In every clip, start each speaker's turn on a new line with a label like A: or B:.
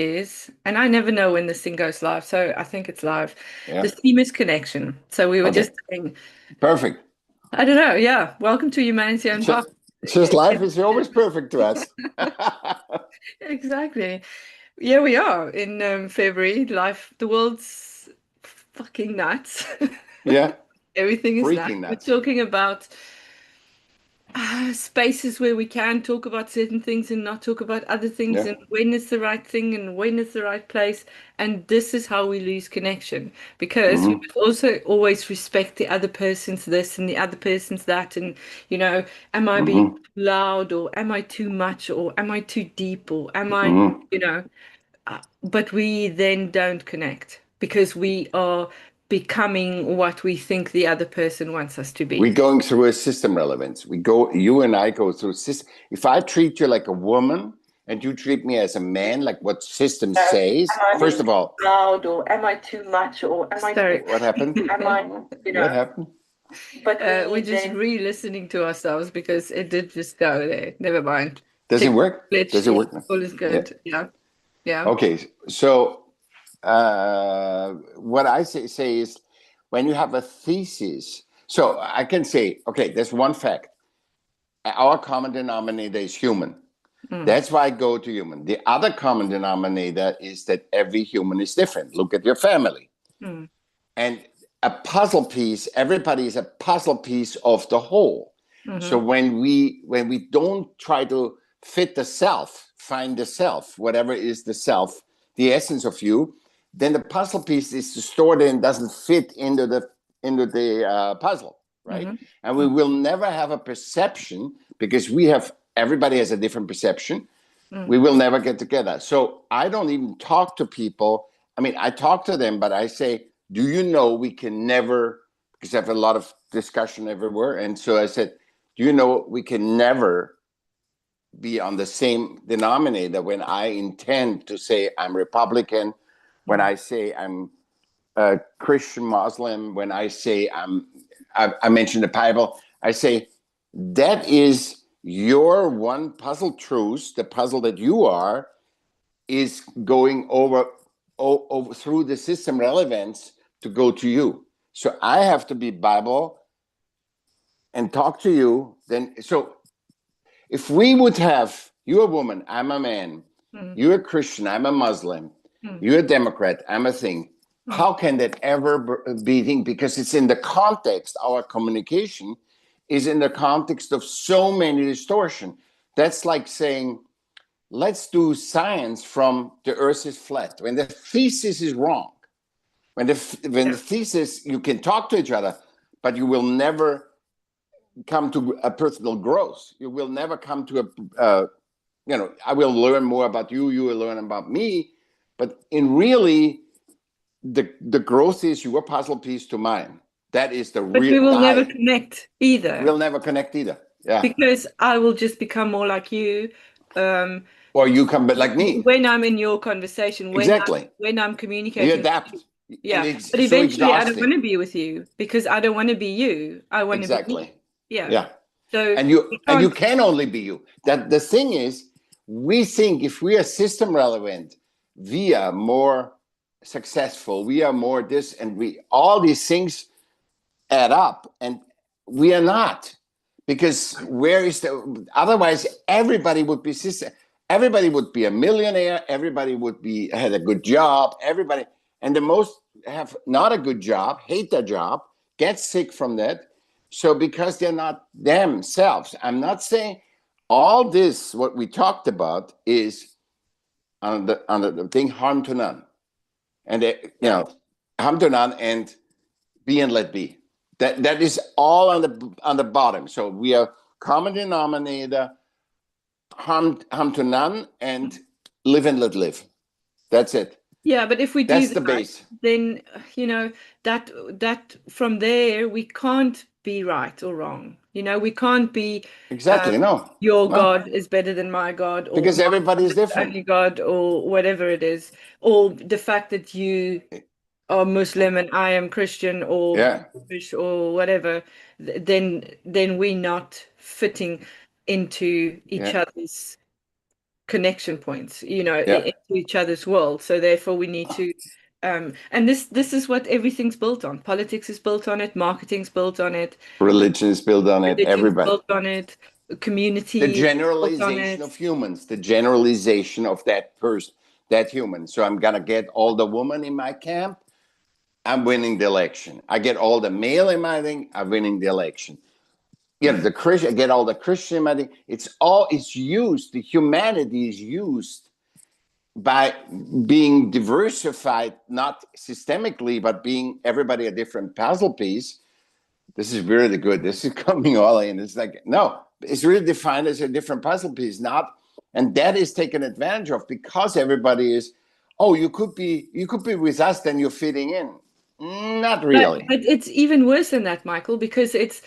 A: is, and I never know when this thing goes live, so I think it's live. The
B: Yeah.
A: theme is connection. So we were just
B: Okay.
A: saying,
B: Perfect.
A: I don't know, yeah. Welcome to Humanity
B: Just,
A: Unboxed.
B: just life is always perfect to us.
A: Exactly. Yeah, we are in February. The world's fucking nuts.
B: Yeah.
A: Everything is nuts.
B: Freaking
A: We're
B: nuts.
A: talking about spaces where we can talk about certain things and not talk about other things,
B: Yeah.
A: and when is the right thing and when is the right place. And this is how we lose connection because we
B: Hmm.
A: must also always respect the other person's this and the other person's that. And, am I being
B: Hmm.
A: loud, or am I too much, or am I too deep, or am I,
B: Hmm.
A: you know, but we then don't connect because we are becoming what we think the other person wants us to
B: We're
A: be.
B: going through a system relevance. You and I go through system. If I treat you like a woman and you treat me as a man, like what system
A: Am
B: says,
A: I
B: first
A: being
B: of all,
A: too loud, or am I too much, or am I Sorry.
B: what happened?
A: Am I,
B: What happened?
A: but we're just re-listening to ourselves because it did just go there. Never mind.
B: Does it
A: Technical
B: work?
A: glitch.
B: Does it
A: Yeah,
B: work now?
A: all is
B: Yeah.
A: good. Yeah. Yeah.
B: Okay. So what I say is when you have a thesis, so I can say, okay, there's one fact. Our common denominator is human.
A: Mm.
B: That's why I go to human. The other common denominator is that every human is different. Look at your family.
A: Mm.
B: And a puzzle piece, everybody is a puzzle piece of the whole. So
A: Mm-hmm.
B: when we don't try to fit the self, find the self, whatever is the self, the essence of you, then the puzzle piece is distorted and doesn't fit into the puzzle, right?
A: Mm-hmm.
B: And we will never have a perception because everybody has a different perception.
A: Mm.
B: We will never get together. So I don't even talk to people. I mean, I talk to them, but I say, do you know we can never, because I have a lot of discussion everywhere. And so I said, do you know we can never be on the same denominator when I intend to say I'm Republican, when
A: Mm.
B: I say I'm a Christian Muslim, when I say I mentioned the Bible, I say that is your one puzzle truth, the puzzle that you are, is going over through the system relevance to go to you. So I have to be Bible and talk to you. Then, so if we would have, you're a woman, I'm a man,
A: Mm.
B: you're a Christian, I'm a Muslim,
A: Mm.
B: you're a Democrat, I'm a thing.
A: Mm.
B: How can that ever be thing? Because it's in the context, our communication is in the context of so many distortion. That's like saying, let's do science from the earth is flat. When the thesis is wrong, when the
A: Yeah.
B: thesis, you can talk to each other, but you will never come to a personal growth. You will never come to I will learn more about you, you will learn about me. But in really, the growth is your puzzle piece to mine. That is the
A: But
B: real
A: we will never
B: die.
A: connect either
B: We'll never connect either. Yeah.
A: because I will just become more like you. Um,
B: Or you come but like me.
A: when I'm in your conversation,
B: Exactly.
A: when I'm
B: And you
A: communicating with you.
B: adapt. And
A: Yeah. But
B: it's so
A: eventually I don't want
B: exhausting.
A: to be with you because I don't want to be you. I want to be me.
B: Exactly.
A: Yeah.
B: Yeah.
A: So
B: And you
A: we
B: and you
A: can't.
B: can only be you. That the thing is, we think if we are system relevant, we are more successful, we are more this, and we all these things add up, and we are not. Because where is the otherwise everybody would be system, everybody would be a millionaire, everybody would be had a good job, everybody, and the most have not a good job, hate their job, get sick from that. So because they're not themselves, I'm not saying all this what we talked about is on the thing harm to none, and
A: Yeah.
B: harm to none and be and let be. That is all on the bottom. So we are common denominator, harm to none, and live and let live. That's it.
A: Yeah, but if we do
B: That's the
A: that,
B: base.
A: then that from there we can't be right or wrong. We can't be
B: Exactly. No,
A: your
B: no,
A: God is better than my God, or
B: because
A: my
B: everybody
A: God
B: is
A: is the
B: different.
A: only God, or whatever it is, or the fact that you are Muslim and I am Christian or
B: Yeah,
A: Jewish or whatever, then we're not fitting into each
B: yeah.
A: other's. connection points,
B: Yeah.
A: into each other's world. So therefore we need to and this is what everything's built on. Politics is built on it, marketing's built on it,
B: Religion is built on it.
A: religion's
B: Everybody.
A: built on it,
B: The
A: community is built on
B: generalization
A: it.
B: of humans, the generalization of that person, that human. So I'm gonna get all the women in my camp, I'm winning the election. I get all the male in my thing, I'm winning the election. You know, the Christian, I get all the Christian in my thing. It's used, the humanity is used by being diversified, not systemically, but being everybody a different puzzle piece. This is really good. This is coming all in. It's like, no, it's really defined as a different puzzle piece, not, and that is taken advantage of because everybody is, oh, you could be with us, then you're fitting in. Not really.
A: But it's even worse than that, Michael, because it's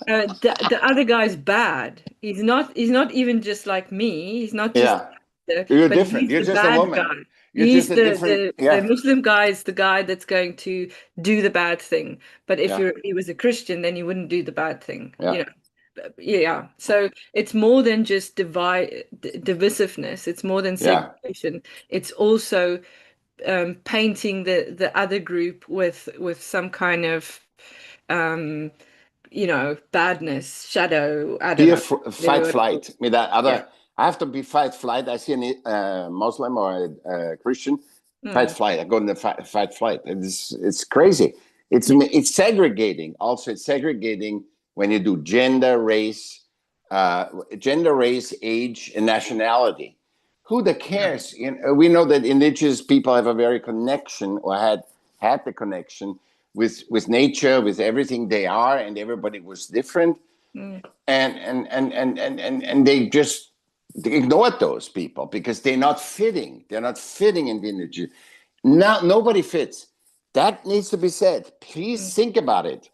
A: the other guy's bad. He's not even just like me. He's not just
B: Yeah. You're
A: but
B: different.
A: he's
B: You're
A: the
B: just a
A: bad
B: woman.
A: guy.
B: You're just a different,
A: The
B: yeah,
A: Muslim guy is the guy that's going to do the bad thing. But if
B: yeah,
A: he was a Christian, then he wouldn't do the bad thing.
B: yeah,
A: Yeah. So it's more than just divisiveness. It's more than
B: yeah.
A: segregation. It's also painting the other group with some kind of um, badness, shadow. I don't
B: Fear,
A: know. Whatever
B: fight,
A: what it's called.
B: flight. With that
A: Yeah.
B: other, I have to be fight, flight. I see a Muslim or a Christian, fight,
A: Mm.
B: flight. I go in the fight, flight. It's crazy. It's segregating. Also, it's segregating when you do gender, race, age, and nationality. Who the cares? We know that indigenous people have a very connection, or had the connection with nature, with everything they are, and everybody was different,
A: Mm.
B: and they just ignored those people because they're not fitting in the energy. Now nobody fits. That needs to be said. Please
A: Mm.
B: think about it,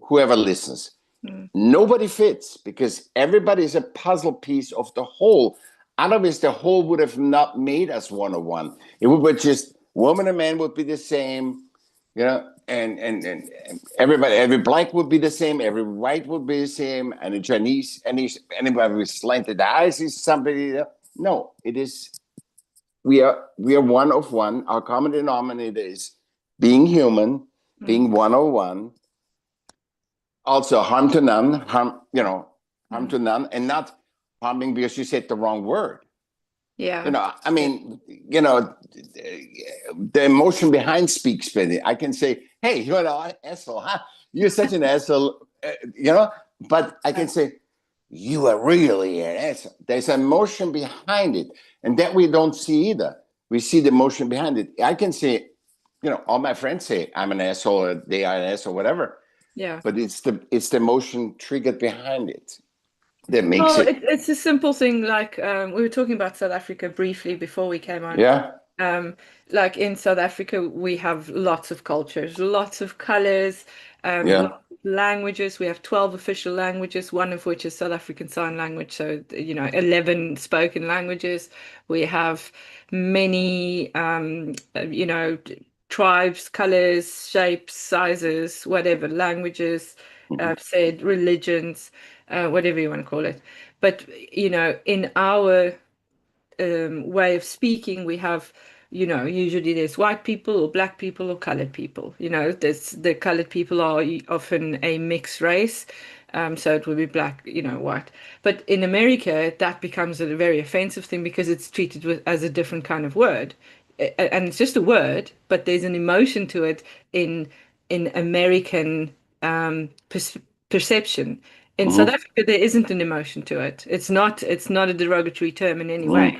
B: whoever listens.
A: Mm.
B: Nobody fits because everybody is a puzzle piece of the whole. Otherwise the whole would have not made us 101. It would be just woman and man would be the same, and everybody, every black would be the same, every white would be the same, and a Chinese, anybody with slanted eyes is somebody. No, it is. We are one of one. Our common denominator is being human,
A: Mm.
B: being 101. Also, harm to none, harm
A: Mm.
B: to none, and not harming because you said the wrong word.
A: Yeah.
B: I mean, the emotion behind speaks for it. I can say, hey, you're an asshole, huh? You're such an asshole, but I can say, you are really an asshole. There's an emotion behind it, and that we don't see either. We see the emotion behind it. I can say, all my friends say I'm an asshole, or they are an asshole, whatever,
A: Yeah.
B: but it's the emotion triggered behind it that makes
A: Well,
B: it.
A: it's a simple thing like we were talking about South Africa briefly before we came on.
B: Yeah,
A: Um, like in South Africa, we have lots of cultures, lots of colors,
B: yeah.
A: lots of languages. We have 12 official languages, one of which is South African Sign Language. So, 11 spoken languages. We have many, tribes, colors, shapes, sizes, whatever, languages,
B: Mhm.
A: said religions, whatever you want to call it. But, in our way of speaking, we have, usually there's white people or black people or colored people. The colored people are often a mixed race. So it would be black, white. But in America, that becomes a very offensive thing because it's treated as a different kind of word. And it's just a word, but there's an emotion to it in American perception. In South
B: Mhm.
A: Africa, there isn't an emotion to it. It's not a derogatory term in any way.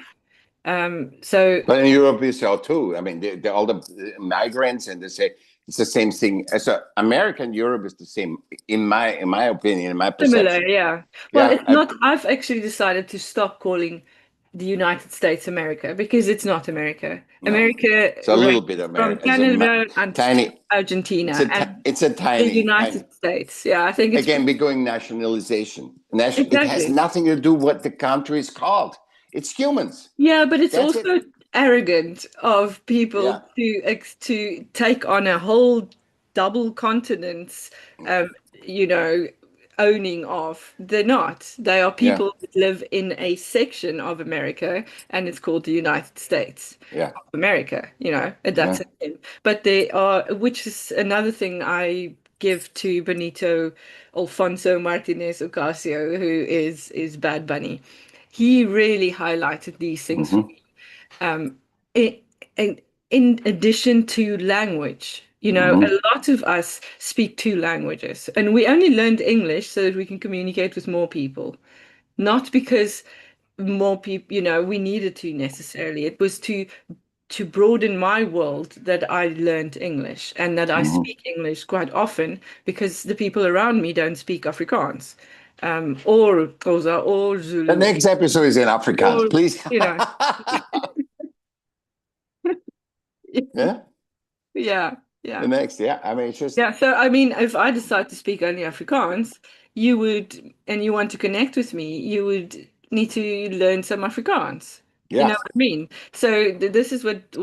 B: Mhm.
A: So
B: But in Europe, you saw too. I mean, all the migrants, and they say it's the same thing. So American Europe is the same, in my opinion, in my
A: similar,
B: perception.
A: yeah. Well,
B: Yeah,
A: it's not. I've actually decided to stop calling the United States America because it's not America.
B: no,
A: America
B: it's a little
A: ranges
B: bit of
A: from
B: America. It's
A: Canada and to
B: tiny.
A: Argentina and
B: It's a
A: the
B: tiny, tiny.
A: United States. Yeah, I think it's
B: Again, we're going nationalization. It has
A: exactly.
B: nothing to do what the country is called. It's humans.
A: Yeah, but it's
B: That's it.
A: also arrogant of people
B: Yeah.
A: to take on a whole double continents, um, you know, owning of. They're not. They are
B: Yeah.
A: people that live in a section of America, and it's called the United States
B: Yeah.
A: of America, and that's
B: Yeah.
A: it. But they are, which is another thing I give to Benito Alfonso Martinez Ocasio, who is Bad Bunny. He really highlighted these things for
B: Hmm.
A: me. In, in addition to language, a
B: Hmm.
A: lot of us speak two languages, and we only learned English so that we can communicate with more people, not because more people, we needed to necessarily. It was to broaden my world that I learned English and that I
B: Hmm.
A: speak English quite often because the people around me don't speak Afrikaans, or Xhosa, or
B: The
A: Zulu,
B: next episode is in Afrikaans,
A: or
B: please.
A: you know,
B: Yeah.
A: yeah,
B: The
A: yeah.
B: next, yeah. I mean, it's just,
A: Yeah, so I mean, if I decide to speak only Afrikaans, you would, and you want to connect with me, you would need to learn some Afrikaans. You know
B: yeah.
A: what I mean? So this is what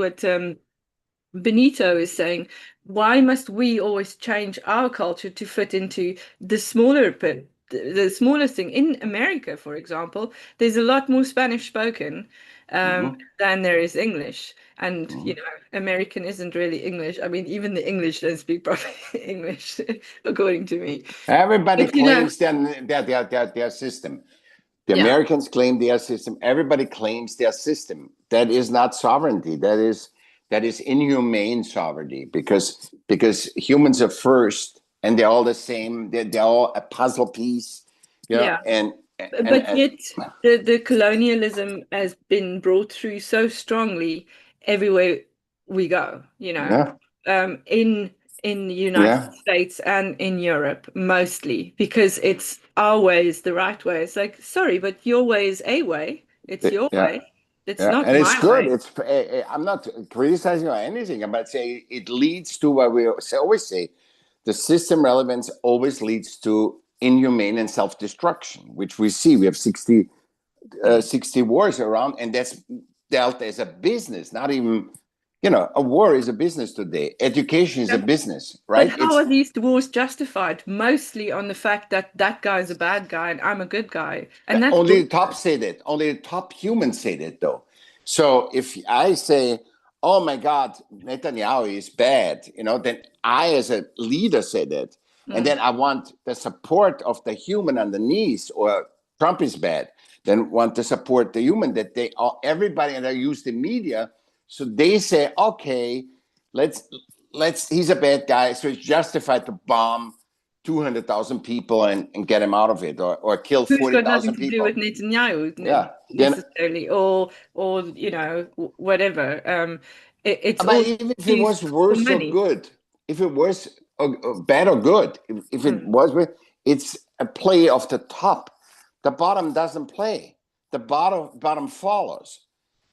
A: Benito is saying. Why must we always change our culture to fit into the smaller bit, the smaller thing? In America, for example, there's a lot more Spanish spoken
B: Hmm.
A: than there is English. And,
B: Hmm.
A: American isn't really English. I mean, even the English don't speak proper English, according to me.
B: Everybody
A: But,
B: claims their system. The
A: yeah,
B: Americans claim their system. Everybody claims their system. That is not sovereignty. That is inhumane sovereignty because humans are first and they're all the same. They're all a puzzle piece,
A: yeah.
B: and
A: But yet the colonialism has been brought through so strongly everywhere we go,
B: yeah,
A: in the United
B: yeah,
A: States and in Europe mostly, because it's our way is the right way. It's like, sorry, but your way is a way. It's your
B: yeah.
A: way. It's
B: Yeah,
A: not
B: and it's
A: my
B: good.
A: way.
B: I'm not criticizing or anything. I'm about say it leads to what we always say: the system relevance always leads to inhumane and self-destruction, which we see. We have 60 wars around, and that's dealt as a business. Not even, a war is a business today. Education is a business,
A: But
B: right?
A: how
B: It's
A: are these wars justified? Mostly on the fact that that guy's a bad guy and I'm a good guy. And that's
B: only the top
A: bullshit.
B: say that. Only the top humans say that, though. So if I say, "Oh my God, Netanyahu is bad," then I, as a leader, say that, and
A: Mm.
B: then I want the support of the human underneath, or Trump is bad. Then want to support the human that they all everybody, and I use the media, so they say, "Okay, let's he's a bad guy, so it's justified to bomb 200,000 people and get him out of it, or kill
A: Who's got nothing
B: 40,000
A: to do with
B: people."
A: Netanyahu
B: Yeah. Then,
A: necessarily, or whatever. It's
B: but
A: all
B: even if it was
A: used for
B: worse or
A: money.
B: good, if it was bad or good, if it
A: Mm.
B: was, it's a play of the top. The bottom doesn't play. The bottom follows,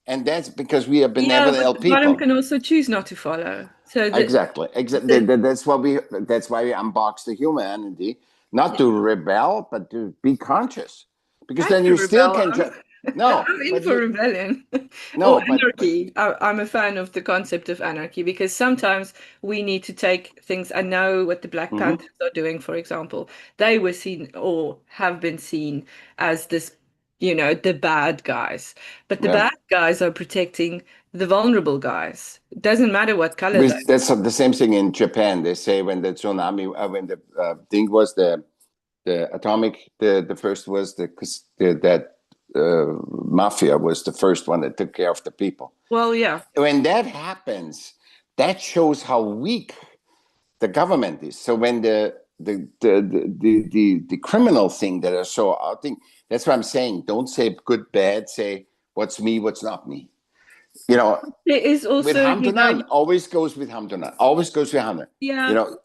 B: and that's because we are
A: Yeah, but
B: benevolent
A: the bottom
B: people.
A: can also choose not to follow. So
B: Exactly. Exactly.
A: the
B: That's why we unbox the humanity, not to rebel, but to be conscious. Because
A: I
B: then
A: can
B: you still
A: rebel.
B: can. No,
A: I'm in
B: but
A: for
B: you
A: rebellion or
B: no, but
A: anarchy. I'm a fan of the concept of anarchy because sometimes we need to take things. I know what the Black
B: mhm,
A: Panthers are doing, for example. They were seen or have been seen as this, the bad guys. But the
B: yeah.
A: bad guys are protecting the vulnerable guys. It doesn't matter what color they.
B: That's the same thing in Japan. They say when the tsunami, when the thing was the atomic, the first was that mafia was the first one that took care of the people.
A: Well, yeah.
B: When that happens, that shows how weak the government is. So when the criminal thing that I saw, I think that's what I'm saying. Don't say good, bad. Say what's me, what's not me. You know,
A: There is
B: with
A: also,
B: Hamdunan, always goes with Hamdunan. Always goes with Hamdunan. You
A: yeah.
B: know,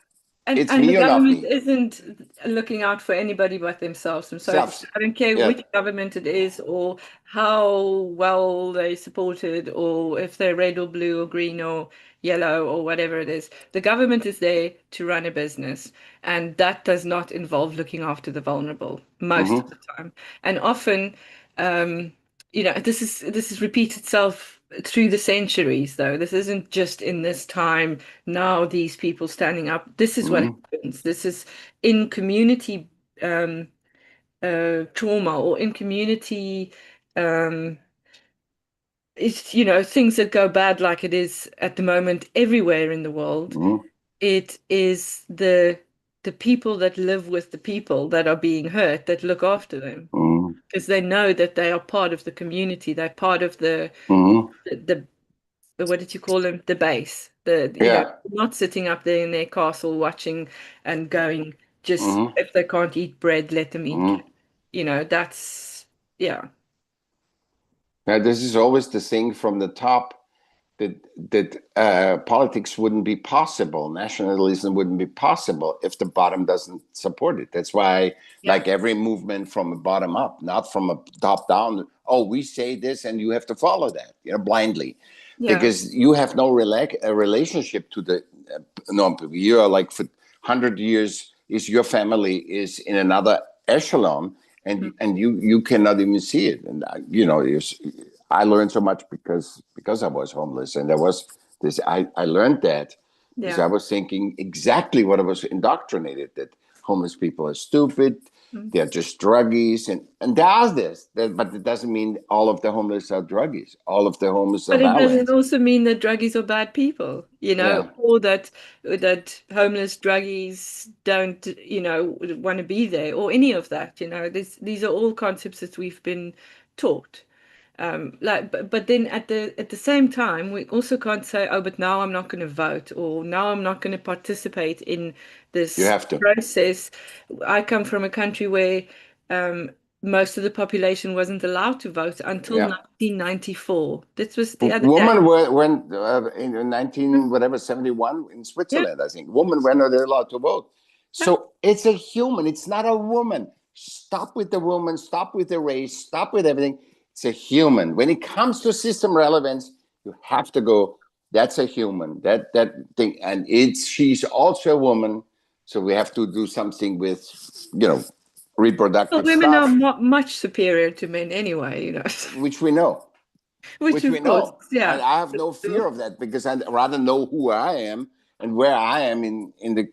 A: And
B: it's
A: and the
B: me or not
A: government
B: me.
A: isn't looking out for anybody but themselves. I'm sorry to say.
B: Self.
A: I don't care
B: Yeah.
A: which government it is or how well they supported or if they're red or blue or green or yellow or whatever it is. The government is there to run a business, and that does not involve looking after the vulnerable most of
B: Mm-hmm.
A: the time. And often, um, this is repeats itself through the centuries, though. This isn't just in this time now, these people standing up. This is what
B: Mm-hmm.
A: happens. This is in community. trauma or in community it's things that go bad like it is at the moment everywhere in the world.
B: Mm-hmm.
A: It is the people that live with the people that are being hurt that look after them
B: Mm-hmm.
A: because they know that they are part of the community. They're part of
B: Mm-hmm.
A: the what did you call them? The base.
B: Yeah.
A: Not sitting up there in their castle watching and going, just
B: Mm-hmm.
A: if they can't eat bread, let them eat
B: Mm-hmm.
A: cake. That's, yeah.
B: Now, this is always the thing from the top that politics wouldn't be possible, nationalism wouldn't be possible if the bottom doesn't support it. That's why,
A: Yeah.
B: like every movement from a bottom up, not from a top down. Oh, we say this, and you have to follow that, blindly,
A: Yeah.
B: because you have no a relationship to the non-people. You are like for 100 years, is your family is in another echelon,
A: Mm.
B: and you cannot even see it, and I learned so much because I was homeless, and there was this. I learned that because I
A: Yeah.
B: was thinking exactly what I was indoctrinated, that homeless people are stupid,
A: Mm.
B: they're just druggies, and there's this. But it doesn't mean all of the homeless are druggies. All of the homeless are
A: But it doesn't
B: violent.
A: also mean that druggies are bad people,
B: Yeah,
A: or that homeless druggies don't, want to be there, or any of that. These are all concepts that we've been taught. But then at the same time, we also can't say, oh, but now I'm not going to vote, or now I'm not going to participate in
B: you
A: this
B: have to.
A: process. I come from a country where um, most of the population wasn't allowed to vote until
B: Yeah.
A: 1994. This was the other day.
B: Women were when in 19 whatever 71 in
A: Yeah,
B: Switzerland, I think women were not allowed to vote.
A: yeah.
B: So it's a human. It's not a woman. Stop with the woman. Stop with the race. Stop with everything. It's a human. When it comes to system relevance, you have to go. That's a human. That thing, and she's also a woman. So we have to do something with
A: Well,
B: reproductive
A: women are
B: stuff,
A: much superior to men anyway,
B: which we know.
A: which
B: Which we
A: of course,
B: know. And
A: yeah.
B: I have no fear of that because I'd rather know who I am and where I am in the,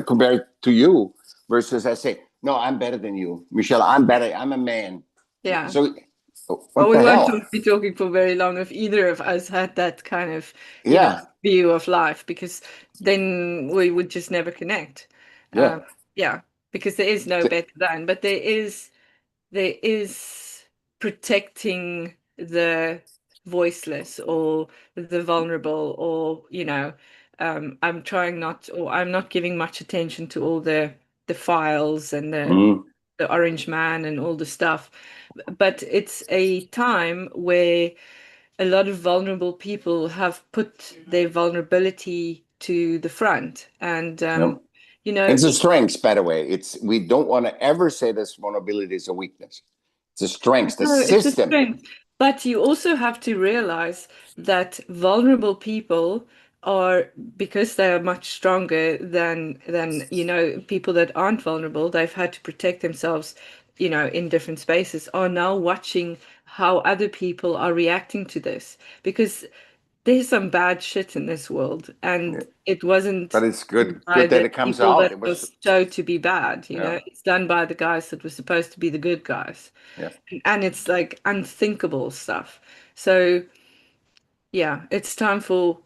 B: compared to you versus I say, no, I'm better than you. Michelle, I'm better. I'm a man.
A: Yeah.
B: So
A: Well,
B: what
A: we
B: the
A: won't
B: hell?
A: be talking for very long if either of us had that kind of,
B: Yeah.
A: view of life, because then we would just never connect.
B: Yeah.
A: Yeah, because there is no better than, but there is protecting the voiceless or the vulnerable, or I'm trying not, or I'm not giving much attention to all the files and
B: Mm,
A: the orange man and all the stuff. But it's a time where a lot of vulnerable people have put their vulnerability to the front, and
B: yeah.
A: you know
B: It's a strength, by the way. We don't want to ever say this vulnerability is a weakness. It's a strength. The
A: No, it's a
B: system.
A: strength. But you also have to realize that vulnerable people are, because they are much stronger than people that aren't vulnerable, they've had to protect themselves, in different spaces, are now watching how other people are reacting to this. Because there's some bad shit in this world,
B: Yeah.
A: and it wasn't
B: But it's
A: done
B: good.
A: by
B: Good that
A: the
B: it comes
A: people
B: out.
A: that
B: It was.
A: was shown to be bad,
B: Yeah.
A: it's done by the guys that were supposed to be the good guys,
B: Yeah.
A: and it's like unthinkable stuff. So yeah, it's time for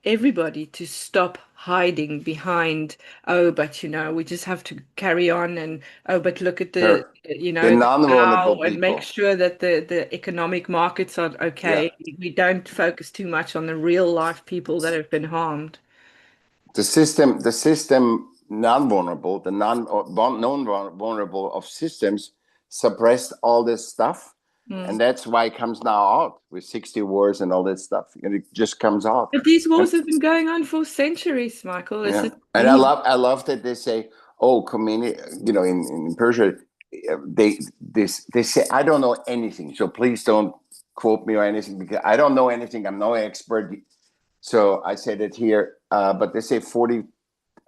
A: everybody to stop hiding behind, oh, but we just have to carry on, and oh, but look at the
B: Sure.
A: you
B: The
A: know the
B: non-vulnerable
A: now, and make
B: people.
A: sure that the economic markets are
B: Yeah.
A: okay. We don't focus too much on the real life people that have been harmed.
B: The system non-vulnerable, the non-vulnerable of systems suppressed all this stuff,
A: Mm.
B: and that's why it comes now out with 60 wars and all that stuff, and it just comes out.
A: But these
B: And
A: wars have been going on for centuries, Michael. It's
B: yeah,
A: just
B: and I
A: these.
B: love that they say, oh, community, in Persia, they say I don't know anything, so please don't quote me or anything because I don't know anything. I'm no expert. So I say that here, but they say 40.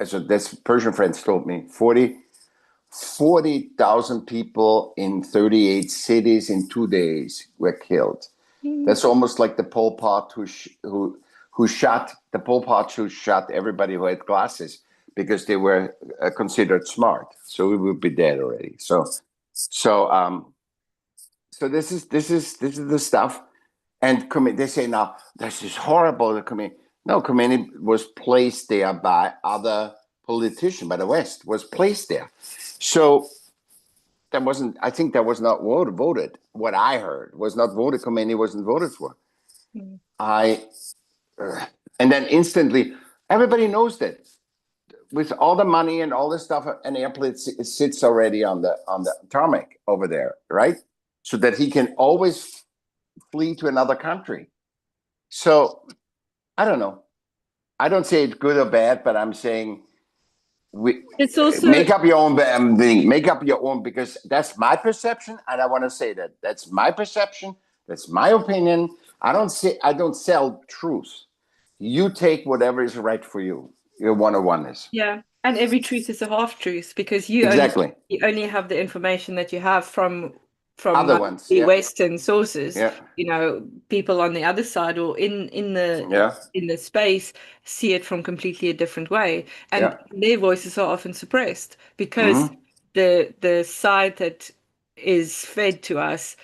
B: So that's Persian friends told me 40,000 people in 38 cities in 2 days were killed.
A: Mm.
B: That's almost like the Pol Pot who shot everybody who had glasses. because they were considered smart. So we would be dead already. So this is the stuff. And they say now this is horrible. The Khomeini, no, Khomeini was placed there by other politicians, by the West was placed there. So that wasn't. I think that was not voted. What I heard was not voted. Khomeini wasn't voted for.
A: Mm.
B: And then instantly, everybody knows that with all the money and all this stuff, an airplane sits already on the tarmac over there, right? So that he can always flee to another country. So I don't know. I don't say it's good or bad, but I'm saying
A: It's also
B: make up your own thing. Make up your own, because that's my perception, and I want to say that that's my perception. That's my opinion. I don't sell truth. You take whatever is right for you. Your one-on-oneness.
A: yeah, and every truth is a half truth because
B: Exactly.
A: you only have the information that you have from
B: Other ones,
A: the
B: yeah.
A: Western sources.
B: Yeah.
A: You know, people on the other side or in
B: Yeah.
A: the space see it from completely a different way, and
B: Yeah.
A: their voices are often suppressed because
B: Mm-hmm.
A: the side that is fed to us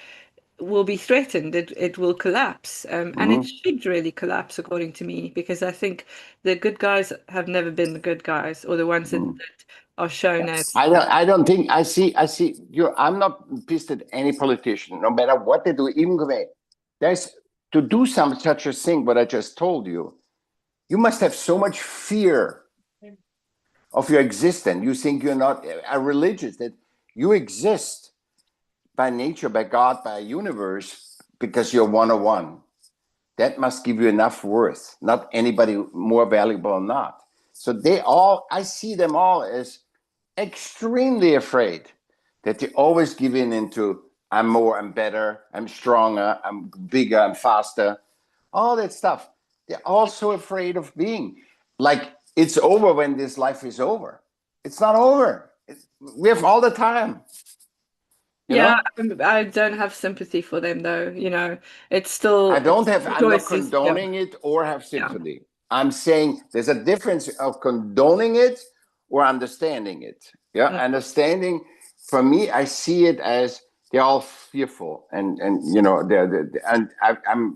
A: will be threatened. It will collapse, and it
B: Mm-hmm.
A: should really collapse, according to me, because I think the good guys have never been the good guys, or the ones
B: Mm-hmm.
A: that are shown as.
B: I don't think I see you. I'm not pissed at any politician, no matter what they do. Even if there's to do such a thing. What I just told you, you must have so much fear of your existence. You think you're not a religious, that you exist by nature, by God, by a universe, because you're one on one. That must give you enough worth. Not anybody more valuable or not. So I see them all as extremely afraid that they always give in into I'm more, I'm better, I'm stronger, I'm bigger, I'm faster, all that stuff. They're also afraid of being like it's over when this life is over. It's not over. We have all the time, you
A: Yeah,
B: know?
A: I don't have sympathy for them though. You know,
B: I'm not
A: choices. Yeah,
B: condoning it or have
A: yeah,
B: sympathy. I'm saying there's a difference of condoning it or understanding it. Yeah,
A: mm,
B: understanding, for me, I see it as they're all fearful, and I'm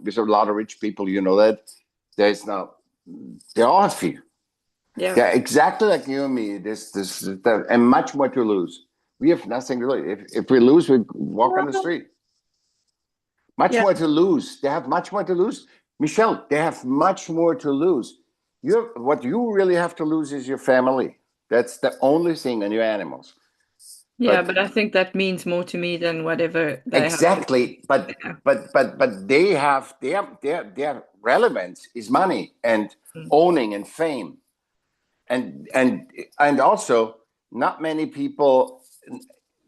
B: there's a lot of rich people, you know that there's no, they're all fear.
A: yeah,
B: They're exactly like you and me. And much more to lose. We have nothing to lose. If we lose, we walk on the street. Much
A: yeah,
B: more to lose. They have much more to lose. Michelle, they have much more to lose. What you really have to lose is your family. That's the only thing, and your animals.
A: yeah.
B: But
A: But I think that means more to me than whatever they have to do.
B: exactly, but
A: Yeah.
B: they have their relevance is money and
A: Mm.
B: owning and fame, and also not many people,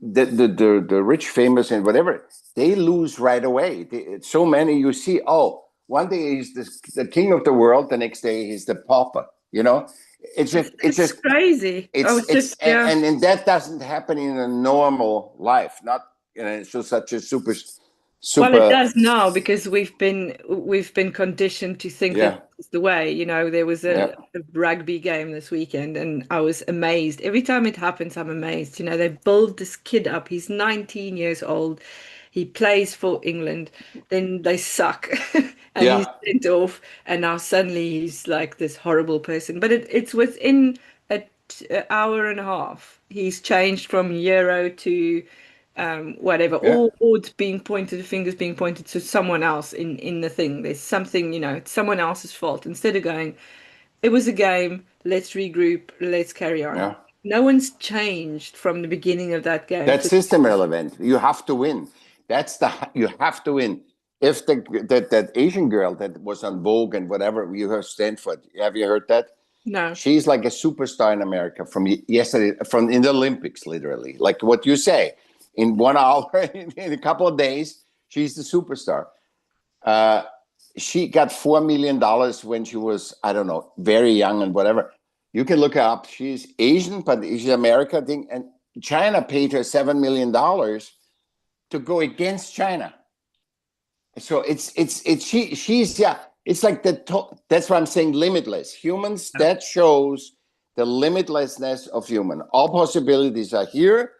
B: the rich, famous, and whatever, they lose right away. So many you see. Oh, one day he's the king of the world, the next day he's the pauper. You know, it's
A: It's
B: just
A: crazy. Oh, it's
B: it's
A: just yeah.
B: and that doesn't happen in a normal life. Not so such a
A: Well, it
B: super.
A: does now because we've been conditioned to think that
B: Yeah,
A: it's the way. You know, there was
B: yeah,
A: a rugby game this weekend, and I was amazed. Every time it happens, I'm amazed. You know, they build this kid up. He's 19 years old. He plays for England. Then they suck, and he's
B: yeah,
A: sent off. And now suddenly he's like this horrible person. But it's within a hour and a half. He's changed from hero to whatever,
B: yeah,
A: or it's being pointed, fingers being pointed to someone else in the thing. There's something, you know, it's someone else's fault. Instead of going, it was a game, let's regroup, let's carry on.
B: yeah.
A: No one's changed from the beginning of that game
B: That's
A: to
B: system relevant. You have to win. You have to win. If that Asian girl that was on Vogue and whatever, you heard Stanford. Have you heard that?
A: no.
B: She's like a superstar in America from yesterday, from in the Olympics, literally. Like what you say, in 1 hour, in a couple of days, she's the superstar. Uh, she got $4 million when she was, I don't know, very young and whatever. You can look her up. She's Asian, but she's American thing. And China paid her $7 million to go against China. So she's yeah. It's like that's why I'm saying limitless humans. That shows the limitlessness of human. All possibilities are here.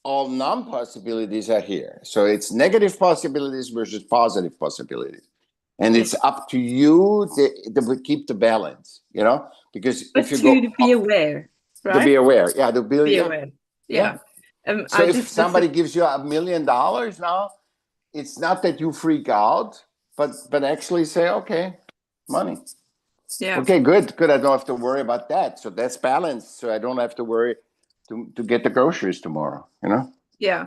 B: All non-possibilities are here. So it's negative possibilities versus positive possibilities. And it's up to you to keep the balance, because
A: But
B: if you go
A: to be aware,
B: to be
A: right?
B: aware, to
A: Be
B: yeah,
A: aware.
B: yeah.
A: Yeah.
B: So
A: I
B: if
A: just listened.
B: somebody gives you $1 million now, it's not that you freak out, but actually say, okay, money.
A: Yeah.
B: Okay, good. I don't have to worry about that. So that's balanced. So I don't have to worry to get the groceries tomorrow,
A: Yeah.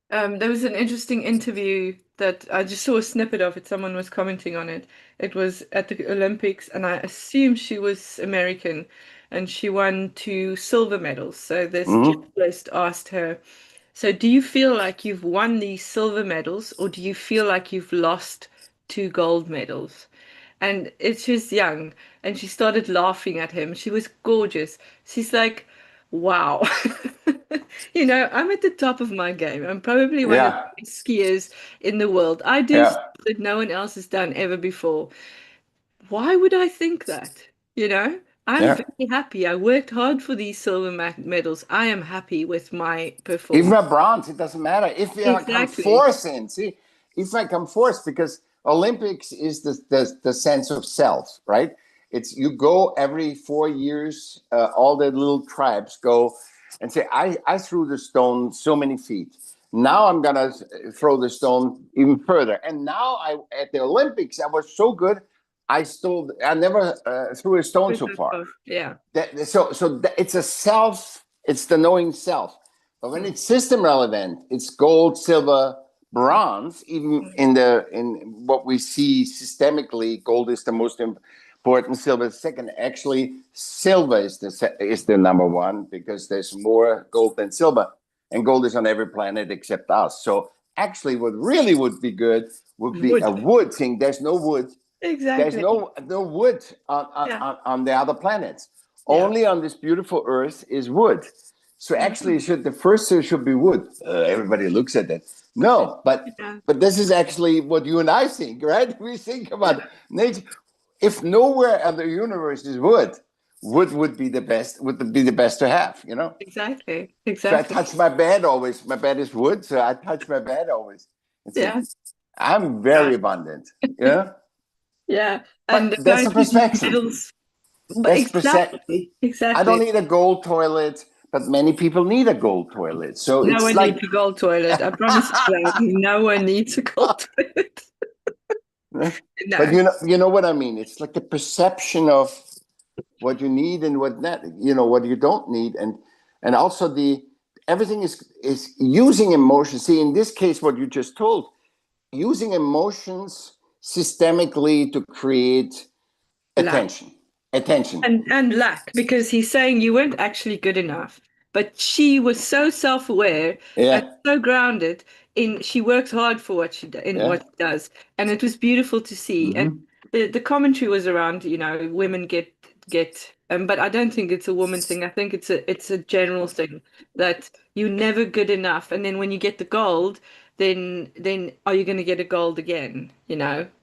A: There was an interesting interview that I just saw a snippet of it. Someone was commenting on it. It was at the Olympics, and I assume she was American, and she won 2 silver medals. So this
B: Mm-hmm.
A: journalist asked her, "So do you feel like you've won these silver medals, or do you feel like you've lost 2 gold medals?" And she was young, and she started laughing at him. She was gorgeous. She's like, wow. I'm at the top of my game. I'm probably one of
B: Yeah,
A: the best skiers in the world. I do
B: yeah,
A: stuff that no one else has done ever before. Why would I think that? I'm
B: yeah.
A: very happy. I worked hard for these silver medals. I am happy with my
B: Even
A: performance.
B: a bronze, it doesn't matter. If we come
A: Exactly.
B: force in, see, if I come force, because Olympics is the sense of self, right? It's you go every 4 years, all the little tribes go and say, I threw the stone so many feet. Now I'm gonna throw the stone even further. And now at the Olympics, I was so good, I never threw a stone so far.
A: Yeah.
B: It's a self, it's the knowing self. But when
A: Mm.
B: it's system relevant, it's gold, silver, bronze. Even in what we see systemically, gold is the most important, silver is second. Actually, silver is the number one because there's more gold than silver, and gold is on every planet except us. So actually, what really would be good would be a
A: Would.
B: wood thing. There's no wood. There's
A: Exactly.
B: no wood
A: Yeah.
B: on the other planets.
A: Yeah.
B: Only on this beautiful Earth is wood. So actually,
A: Mhm.
B: the first there should be wood. Everybody looks at that. No,
A: Yeah.
B: but this is actually what you and I think, right? We think about
A: Yeah.
B: nature. If nowhere in the universe is wood, wood would be the best. Would be the best to have.
A: Exactly.
B: So I
A: Exactly.
B: touch my bed always. My bed is wood, so I touch my bed always. And say,
A: Yeah.
B: I'm
A: Yeah.
B: very abundant. Yeah.
A: Yeah. And
B: But
A: the
B: that's
A: guys
B: a
A: with the
B: perspective.
A: medals. But
B: That's percent.
A: exactly.
B: I don't
A: Exactly.
B: need a gold toilet, but many people need a gold toilet. So
A: No
B: it's
A: one
B: like,
A: needs a gold toilet. I promise you that. No one needs a gold toilet.
B: but
A: No.
B: you know what I mean. It's like the perception of what you need and what not, what you don't need, and also the everything is using emotion. See, in this case, what you just told, using emotions systemically to create
A: Lack.
B: attention, attention.
A: And lack, because he's saying you weren't actually good enough. But she was so self-aware and
B: Yeah,
A: so grounded in she works hard for what in
B: yeah.
A: what she does. And it was beautiful to see. And
B: Hmm.
A: the commentary was around, women get but I don't think it's a woman thing. I think it's a general thing that you're never good enough. And then when you get the gold, then are you going to get a gold again?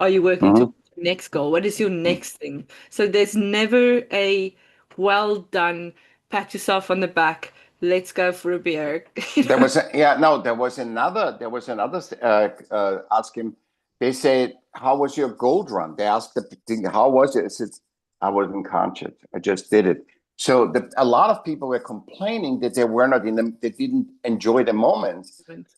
A: Are you working
B: Hmm.
A: towards your next goal? What is your next thing? So there's never a well done, pat yourself on the back, let's go for a beer.
B: There was no, there was another ask him. They said, how was your gold run? They asked the thing, how was it? I said, I wasn't conscious, I just did it. So a lot of people were complaining that they were not they didn't enjoy the moment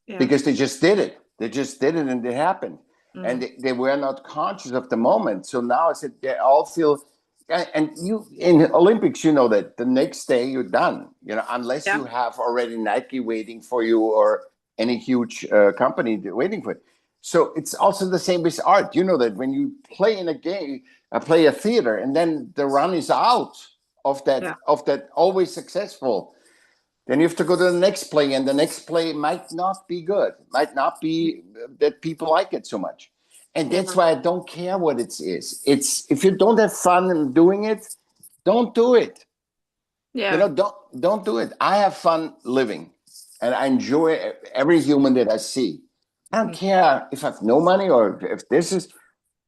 A: Yeah.
B: because they just did it. They just did it and it happened. And
A: Mm.
B: they were not conscious of the moment. So now I said they all feel, and you in Olympics, you know that the next day you're done, unless
A: Yeah.
B: you have already Nike waiting for you or any huge company waiting for it. So it's also the same with art. You know that when you play in a game, play a theater, and then the run is out
A: Yeah.
B: of that always successful, then you have to go to the next play, and the next play might not be good, might not be that people like it so much. And
A: Yeah.
B: that's why I don't care what it is. It's if you don't have fun in doing it, don't do it.
A: Yeah.
B: Don't do it. I have fun living, and I enjoy every human that I see. I don't
A: Mm.
B: care if I have no money or if this is.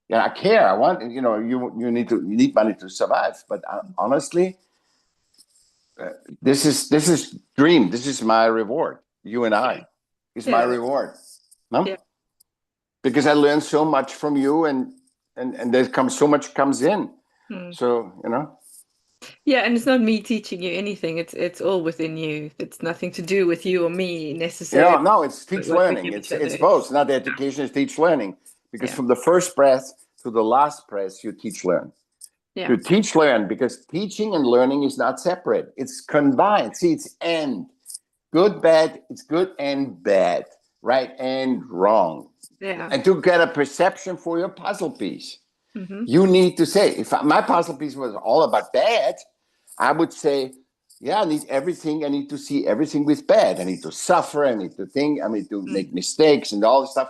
B: Yeah, I care. I want you need money to survive. But honestly, this is dream. This is my reward. You and I is my
A: Yeah.
B: reward. No?
A: Yeah.
B: Because I learned so much from you, and there comes so much comes in.
A: Hmm.
B: So, you know.
A: Yeah, and it's not me teaching you anything. It's all within you. It's nothing to do with you or me necessarily,
B: No, it's
A: but
B: teach
A: what we
B: learning.
A: give each other.
B: It's both. Not education, it's teach learning. Because
A: Yeah.
B: from the first breath to the last breath, you teach learn.
A: Yeah.
B: To teach learn, because teaching and learning is not separate. It's combined. See, it's and. Good, bad, it's good and bad. Right and wrong.
A: Yeah.
B: And to get a perception for your puzzle piece,
A: Mm-hmm.
B: you need to say, if my puzzle piece was all about bad, I would say, yeah, I need everything. I need to see everything with bad. I need to suffer. I need to think. I need to make mistakes and all this stuff.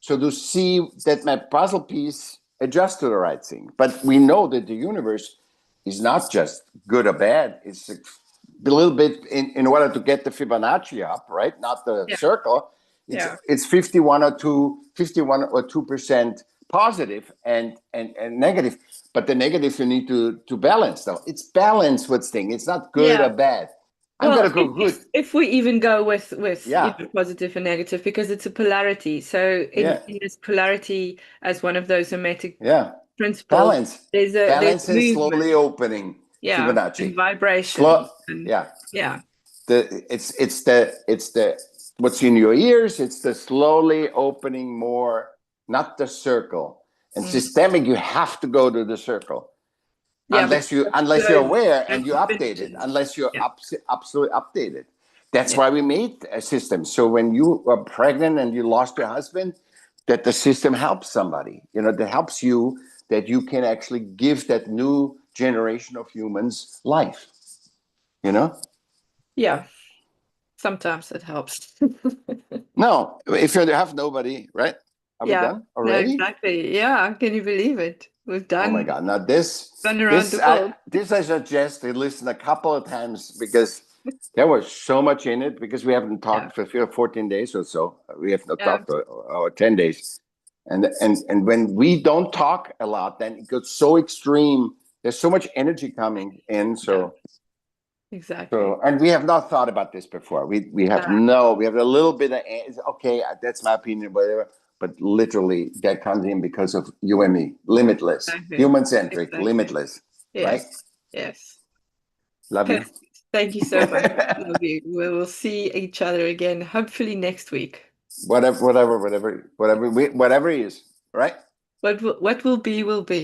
B: So to see that my puzzle piece adjusts to the right thing. But we know that the universe is not just good or bad. It's a little bit in order to get the Fibonacci up, right? Not the
A: Yeah.
B: circle.
A: Yeah.
B: It's 51 or 2% positive and negative. But the negative you need to balance though. It's balance what's thing. It's not good
A: Yeah.
B: or bad. I'm
A: Well,
B: gonna go good.
A: if we even go with
B: Yeah.
A: positive and negative, because it's a polarity. So
B: Yeah.
A: in this polarity, as one of those hermetic
B: Yeah.
A: principles,
B: Balance.
A: there's
B: Balance and slowly
A: movement,
B: opening.
A: yeah, and
B: Fibonacci.
A: vibration,
B: Slow.
A: and
B: Yeah.
A: yeah,
B: It's the what's in your ears. It's the slowly opening more, not the circle. And
A: mm,
B: systemic, you have to go to the circle
A: yeah, because
B: unless you're
A: slowly,
B: aware and
A: and
B: you
A: to
B: update
A: finish
B: it.
A: it.
B: Unless you're
A: Yeah,
B: absolutely updated. That's
A: yeah,
B: why we made a system. So when you are pregnant and you lost your husband, that the system helps somebody. That helps you, that you can actually give that new generation of humans life. You know.
A: yeah. Sometimes it helps.
B: No, if you have nobody, right? Are we
A: Yeah,
B: done
A: no,
B: already?
A: exactly. Yeah, can you believe it? We've
B: Oh my
A: done
B: God! Now this,
A: run around
B: this,
A: the
B: I,
A: world.
B: this I suggest they listen a couple of times because there was so much in it because we haven't
A: Yeah,
B: talked for 14 days or so. We have not
A: yeah,
B: talked or 10 days, and when we don't talk a lot, then it goes so extreme. There's so much energy coming in,
A: yeah,
B: so.
A: exactly.
B: So, and we have not thought about this before. We have
A: Uh,
B: we have a little bit of, okay, that's my opinion, whatever. But literally, that comes in because of you and me. Limitless,
A: exactly.
B: human centric,
A: Exactly.
B: limitless, right?
A: Yes. Yes.
B: Love you.
A: Perfect. Thank you so much. Love you. We will see each other again, hopefully next week.
B: Whatever it is, right?
A: What will be will be.